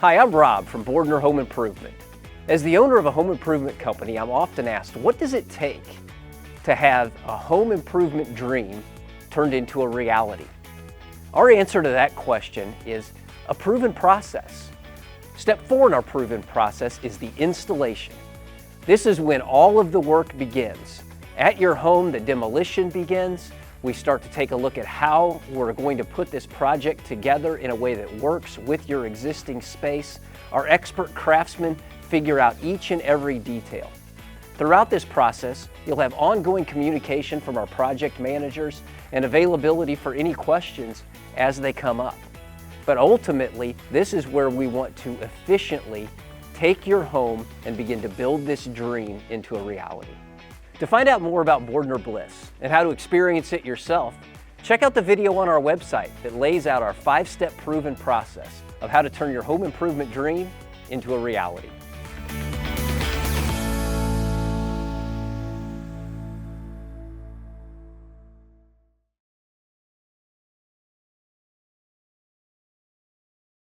Hi, I'm Rob from Bordner Home Improvement. As the owner of a home improvement company, I'm often asked, what does it take to have a home improvement dream turned into a reality? Our answer to that question is a proven process. Step 4 in our proven process is the installation. This is when all of the work begins. At your home, the demolition begins. We start to take a look at how we're going to put this project together in a way that works with your existing space. Our expert craftsmen figure out each and every detail. Throughout this process, you'll have ongoing communication from our project managers and availability for any questions as they come up. But ultimately, this is where we want to efficiently take your home and begin to build this dream into a reality. To find out more about Bordner Bliss and how to experience it yourself, check out the video on our website that lays out our 5-step proven process of how to turn your home improvement dream into a reality.